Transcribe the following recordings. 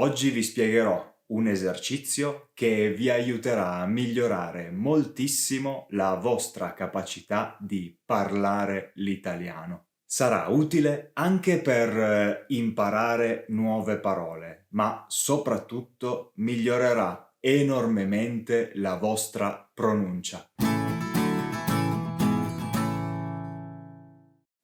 Oggi vi spiegherò un esercizio che vi aiuterà a migliorare moltissimo la vostra capacità di parlare l'italiano. Sarà utile anche per imparare nuove parole, ma soprattutto migliorerà enormemente la vostra pronuncia.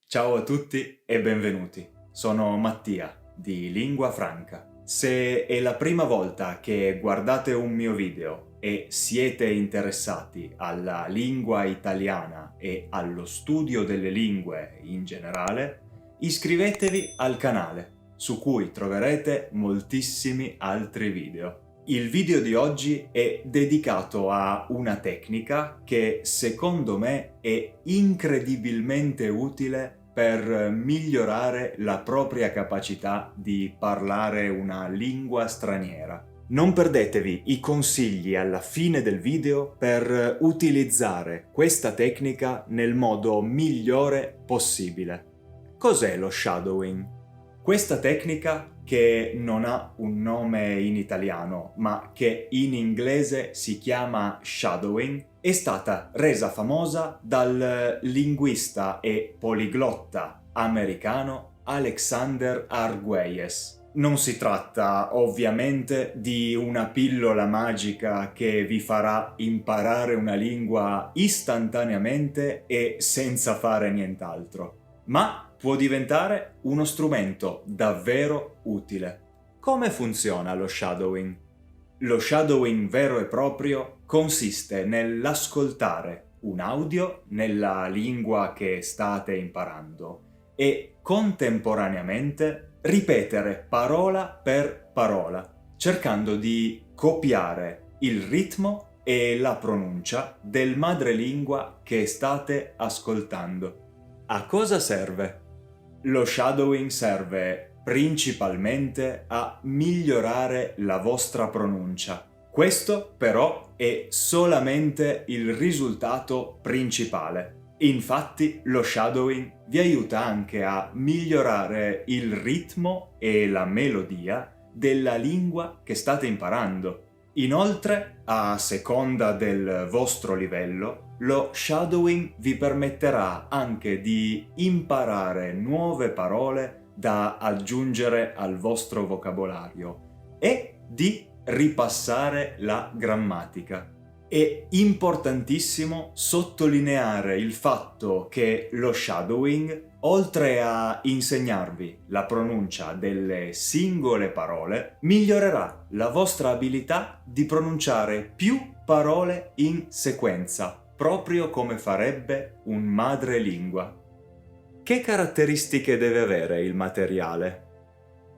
Ciao a tutti e benvenuti. Sono Mattia di Lingua Franca. Se è la prima volta che guardate un mio video e siete interessati alla lingua italiana e allo studio delle lingue in generale, iscrivetevi al canale, su cui troverete moltissimi altri video. Il video di oggi è dedicato a una tecnica che secondo me è incredibilmente utile per migliorare la propria capacità di parlare una lingua straniera. Non perdetevi i consigli alla fine del video per utilizzare questa tecnica nel modo migliore possibile. Cos'è lo shadowing? Questa tecnica, che non ha un nome in italiano, ma che in inglese si chiama shadowing, è stata resa famosa dal linguista e poliglotta americano Alexander Arguelles. Non si tratta ovviamente di una pillola magica che vi farà imparare una lingua istantaneamente e senza fare nient'altro, ma può diventare uno strumento davvero utile. Come funziona lo shadowing? Lo shadowing vero e proprio consiste nell'ascoltare un audio nella lingua che state imparando e contemporaneamente ripetere parola per parola, cercando di copiare il ritmo e la pronuncia del madrelingua che state ascoltando. A cosa serve? Lo shadowing serve principalmente a migliorare la vostra pronuncia. Questo però è solamente il risultato principale. Infatti lo shadowing vi aiuta anche a migliorare il ritmo e la melodia della lingua che state imparando. Inoltre, a seconda del vostro livello, lo shadowing vi permetterà anche di imparare nuove parole da aggiungere al vostro vocabolario e di ripassare la grammatica. È importantissimo sottolineare il fatto che lo shadowing, oltre a insegnarvi la pronuncia delle singole parole, migliorerà la vostra abilità di pronunciare più parole in sequenza, proprio come farebbe un madrelingua. Che caratteristiche deve avere il materiale?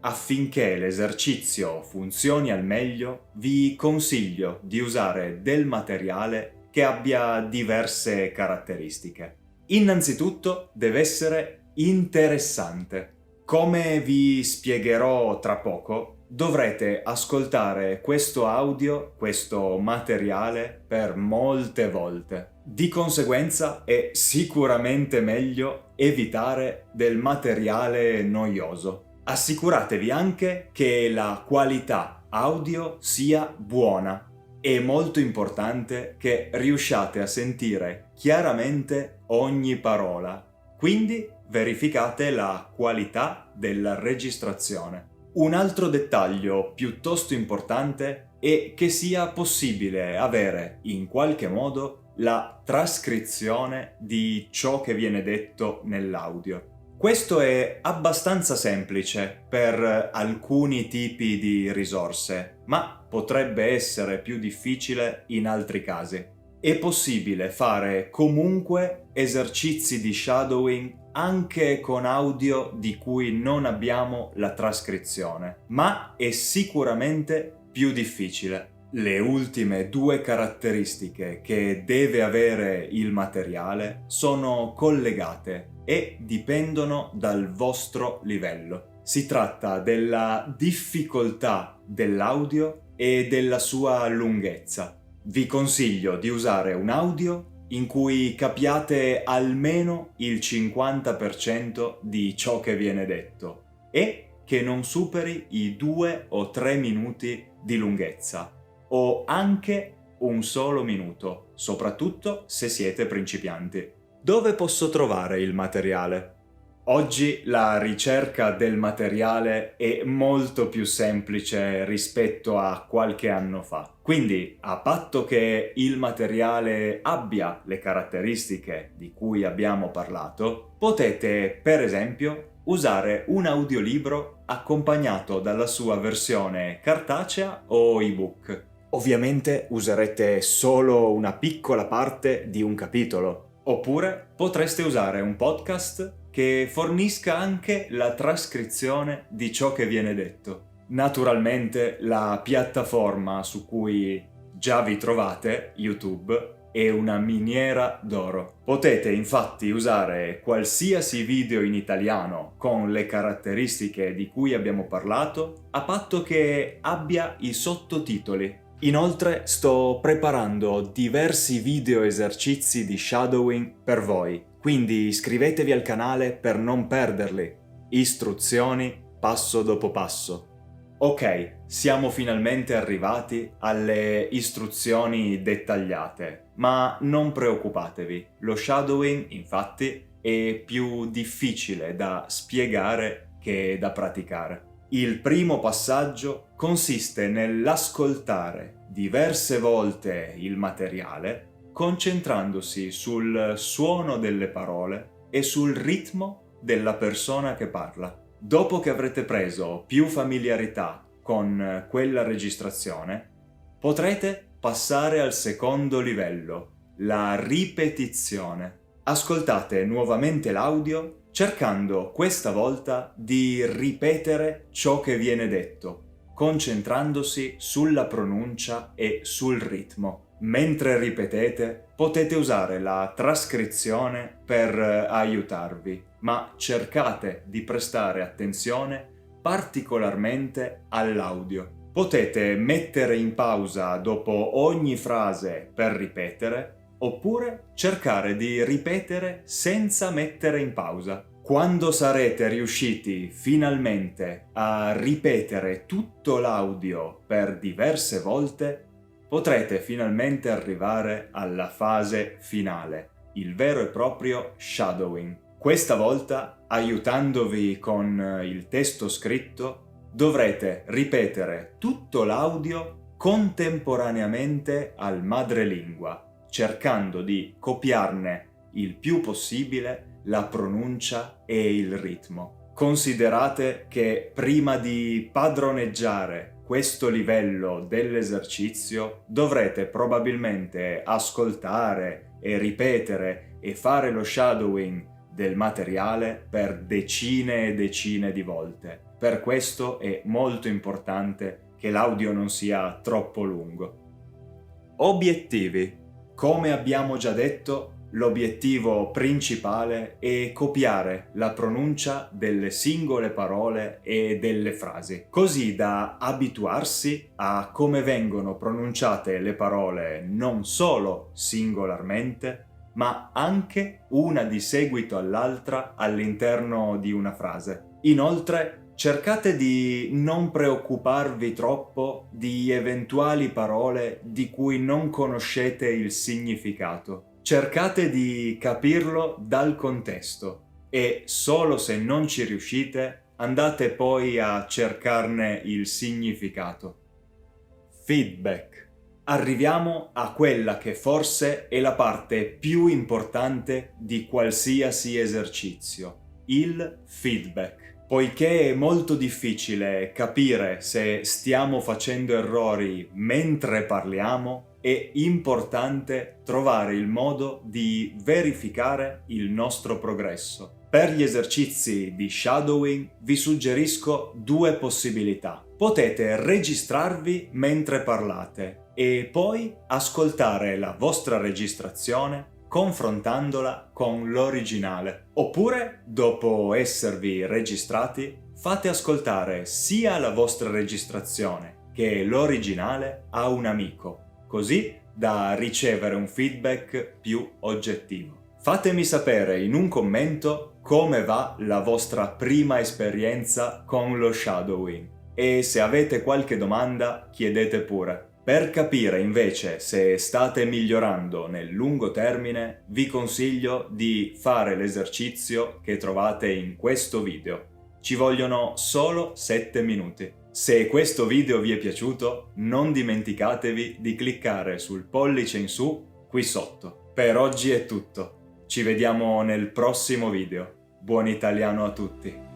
Affinché l'esercizio funzioni al meglio, vi consiglio di usare del materiale che abbia diverse caratteristiche. Innanzitutto deve essere interessante. Come vi spiegherò tra poco, dovrete ascoltare questo audio, questo materiale, per molte volte. Di conseguenza è sicuramente meglio evitare del materiale noioso. Assicuratevi anche che la qualità audio sia buona. È molto importante che riusciate a sentire chiaramente ogni parola. Quindi verificate la qualità della registrazione. Un altro dettaglio piuttosto importante è che sia possibile avere in qualche modo la trascrizione di ciò che viene detto nell'audio. Questo è abbastanza semplice per alcuni tipi di risorse, ma potrebbe essere più difficile in altri casi. È possibile fare comunque esercizi di shadowing anche con audio di cui non abbiamo la trascrizione, ma è sicuramente più difficile. Le ultime due caratteristiche che deve avere il materiale sono collegate e dipendono dal vostro livello. Si tratta della difficoltà dell'audio e della sua lunghezza. Vi consiglio di usare un audio in cui capiate almeno il 50% di ciò che viene detto e che non superi i 2 o 3 minuti di lunghezza, o anche un solo minuto, soprattutto se siete principianti. Dove posso trovare il materiale? Oggi la ricerca del materiale è molto più semplice rispetto a qualche anno fa. Quindi, a patto che il materiale abbia le caratteristiche di cui abbiamo parlato, potete, per esempio, usare un audiolibro accompagnato dalla sua versione cartacea o ebook. Ovviamente userete solo una piccola parte di un capitolo. Oppure potreste usare un podcast che fornisca anche la trascrizione di ciò che viene detto. Naturalmente la piattaforma su cui già vi trovate, YouTube, è una miniera d'oro. Potete infatti usare qualsiasi video in italiano con le caratteristiche di cui abbiamo parlato, a patto che abbia i sottotitoli. Inoltre sto preparando diversi video esercizi di shadowing per voi, quindi iscrivetevi al canale per non perderli. Istruzioni passo dopo passo. Ok, siamo finalmente arrivati alle istruzioni dettagliate, ma non preoccupatevi, lo shadowing infatti è più difficile da spiegare che da praticare. Il primo passaggio consiste nell'ascoltare diverse volte il materiale, concentrandosi sul suono delle parole e sul ritmo della persona che parla. Dopo che avrete preso più familiarità con quella registrazione, potrete passare al secondo livello, la ripetizione. Ascoltate nuovamente l'audio cercando questa volta di ripetere ciò che viene detto, concentrandosi sulla pronuncia e sul ritmo. Mentre ripetete, potete usare la trascrizione per aiutarvi, ma cercate di prestare attenzione particolarmente all'audio. Potete mettere in pausa dopo ogni frase per ripetere, oppure cercare di ripetere senza mettere in pausa. Quando sarete riusciti finalmente a ripetere tutto l'audio per diverse volte, potrete finalmente arrivare alla fase finale, il vero e proprio shadowing. Questa volta, aiutandovi con il testo scritto, dovrete ripetere tutto l'audio contemporaneamente al madrelingua, cercando di copiarne il più possibile la pronuncia e il ritmo. Considerate che prima di padroneggiare questo livello dell'esercizio dovrete probabilmente ascoltare e ripetere e fare lo shadowing del materiale per decine e decine di volte. Per questo è molto importante che l'audio non sia troppo lungo. Obiettivi. Come abbiamo già detto, l'obiettivo principale è copiare la pronuncia delle singole parole e delle frasi, così da abituarsi a come vengono pronunciate le parole non solo singolarmente, ma anche una di seguito all'altra all'interno di una frase. Inoltre, cercate di non preoccuparvi troppo di eventuali parole di cui non conoscete il significato. Cercate di capirlo dal contesto e solo se non ci riuscite andate poi a cercarne il significato. Feedback. Arriviamo a quella che forse è la parte più importante di qualsiasi esercizio, il feedback. Poiché è molto difficile capire se stiamo facendo errori mentre parliamo, è importante trovare il modo di verificare il nostro progresso. Per gli esercizi di shadowing vi suggerisco due possibilità. Potete registrarvi mentre parlate e poi ascoltare la vostra registrazione confrontandola con l'originale. Oppure, dopo esservi registrati, fate ascoltare sia la vostra registrazione che l'originale a un amico, così da ricevere un feedback più oggettivo. Fatemi sapere in un commento come va la vostra prima esperienza con lo shadowing e se avete qualche domanda chiedete pure. Per capire invece se state migliorando nel lungo termine, vi consiglio di fare l'esercizio che trovate in questo video. Ci vogliono solo 7 minuti. Se questo video vi è piaciuto, non dimenticatevi di cliccare sul pollice in su qui sotto. Per oggi è tutto. Ci vediamo nel prossimo video. Buon italiano a tutti!